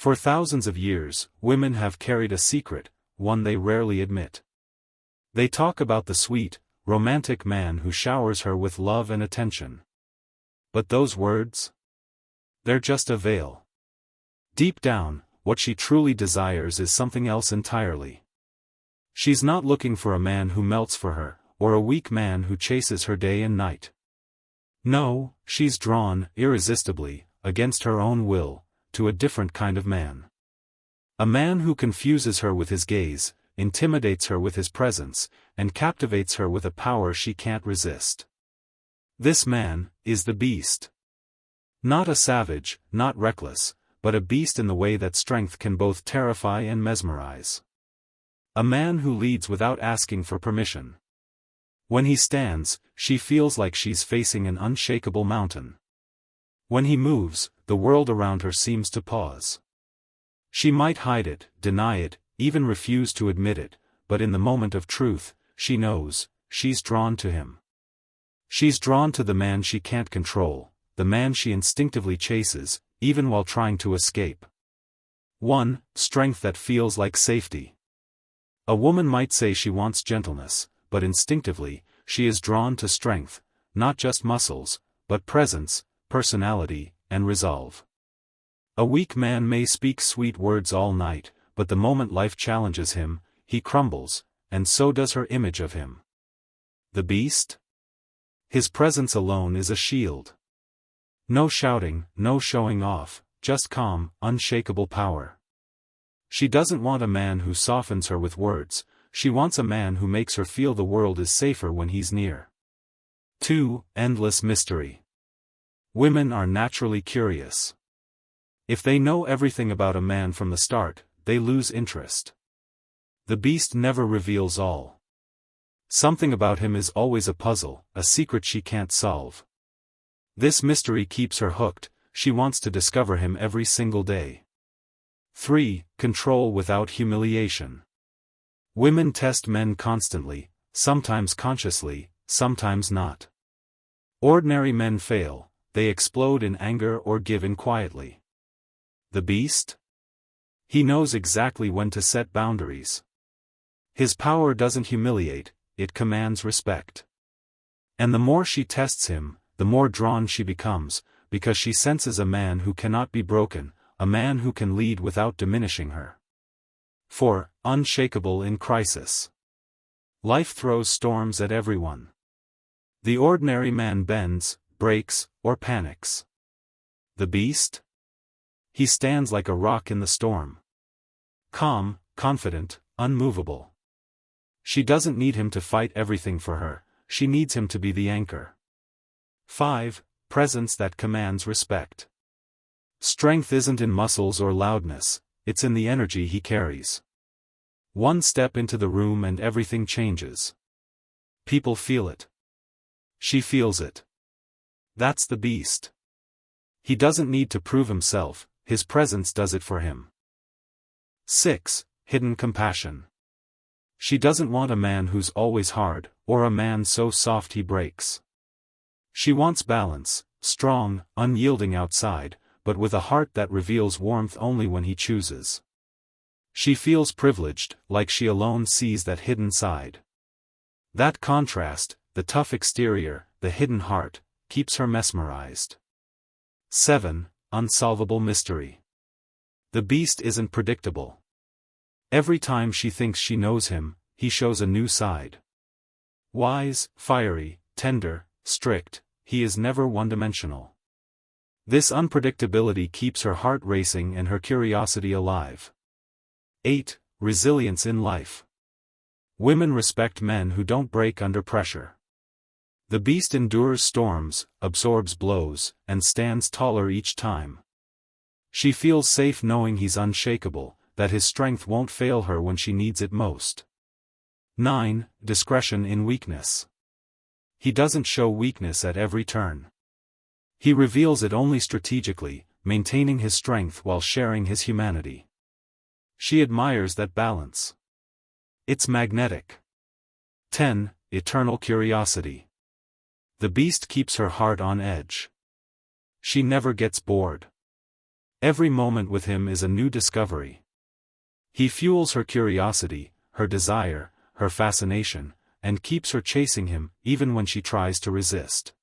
For thousands of years, women have carried a secret, one they rarely admit. They talk about the sweet, romantic man who showers her with love and attention. But those words? They're just a veil. Deep down, what she truly desires is something else entirely. She's not looking for a man who melts for her, or a weak man who chases her day and night. No, she's drawn, irresistibly, against her own will, to a different kind of man. A man who confuses her with his gaze, intimidates her with his presence, and captivates her with a power she can't resist. This man is the beast. Not a savage, not reckless, but a beast in the way that strength can both terrify and mesmerize. A man who leads without asking for permission. When he stands, she feels like she's facing an unshakable mountain. When he moves, the world around her seems to pause. She might hide it, deny it, even refuse to admit it, but in the moment of truth, she knows, she's drawn to him. She's drawn to the man she can't control, the man she instinctively chases, even while trying to escape. 1. Strength that feels like safety. A woman might say she wants gentleness, but instinctively, she is drawn to strength, not just muscles, but presence, personality, and resolve. A weak man may speak sweet words all night, but the moment life challenges him, he crumbles, and so does her image of him. The beast? His presence alone is a shield. No shouting, no showing off, just calm, unshakable power. She doesn't want a man who softens her with words, she wants a man who makes her feel the world is safer when he's near. 2. Endless mystery. Women are naturally curious. If they know everything about a man from the start, they lose interest. The beast never reveals all. Something about him is always a puzzle, a secret she can't solve. This mystery keeps her hooked, she wants to discover him every single day. 3. Control without humiliation. Women test men constantly, sometimes consciously, sometimes not. Ordinary men fail, they explode in anger or give in quietly. The beast? He knows exactly when to set boundaries. His power doesn't humiliate, it commands respect. And the more she tests him, the more drawn she becomes, because she senses a man who cannot be broken, a man who can lead without diminishing her. 4. Unshakable in crisis. Life throws storms at everyone. The ordinary man bends, breaks, or panics. The beast? He stands like a rock in the storm. Calm, confident, unmovable. She doesn't need him to fight everything for her, she needs him to be the anchor. 5. Presence that commands respect. Strength isn't in muscles or loudness, it's in the energy he carries. One step into the room and everything changes. People feel it. She feels it. That's the beast. He doesn't need to prove himself, his presence does it for him. 6. Hidden compassion. She doesn't want a man who's always hard, or a man so soft he breaks. She wants balance, strong, unyielding outside, but with a heart that reveals warmth only when he chooses. She feels privileged, like she alone sees that hidden side. That contrast, the tough exterior, the hidden heart, keeps her mesmerized. 7. Unsolvable mystery. The beast isn't predictable. Every time she thinks she knows him, he shows a new side. Wise, fiery, tender, strict, he is never one-dimensional. This unpredictability keeps her heart racing and her curiosity alive. 8. Resilience in life. Women respect men who don't break under pressure. The beast endures storms, absorbs blows, and stands taller each time. She feels safe knowing he's unshakable, that his strength won't fail her when she needs it most. 9. Discretion in weakness. He doesn't show weakness at every turn. He reveals it only strategically, maintaining his strength while sharing his humanity. She admires that balance. It's magnetic. 10. Eternal curiosity. The beast keeps her heart on edge. She never gets bored. Every moment with him is a new discovery. He fuels her curiosity, her desire, her fascination, and keeps her chasing him, even when she tries to resist.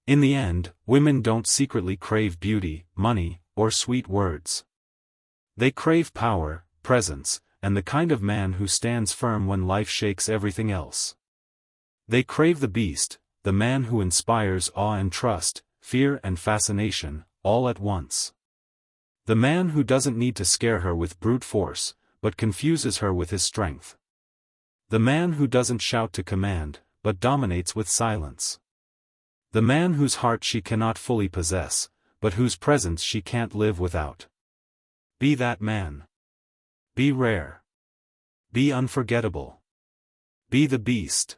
In the end, women don't secretly crave beauty, money, or sweet words. They crave power, presence, and the kind of man who stands firm when life shakes everything else. They crave the beast, the man who inspires awe and trust, fear and fascination, all at once. The man who doesn't need to scare her with brute force, but confuses her with his strength. The man who doesn't shout to command, but dominates with silence. The man whose heart she cannot fully possess, but whose presence she can't live without. Be that man. Be rare. Be unforgettable. Be the beast.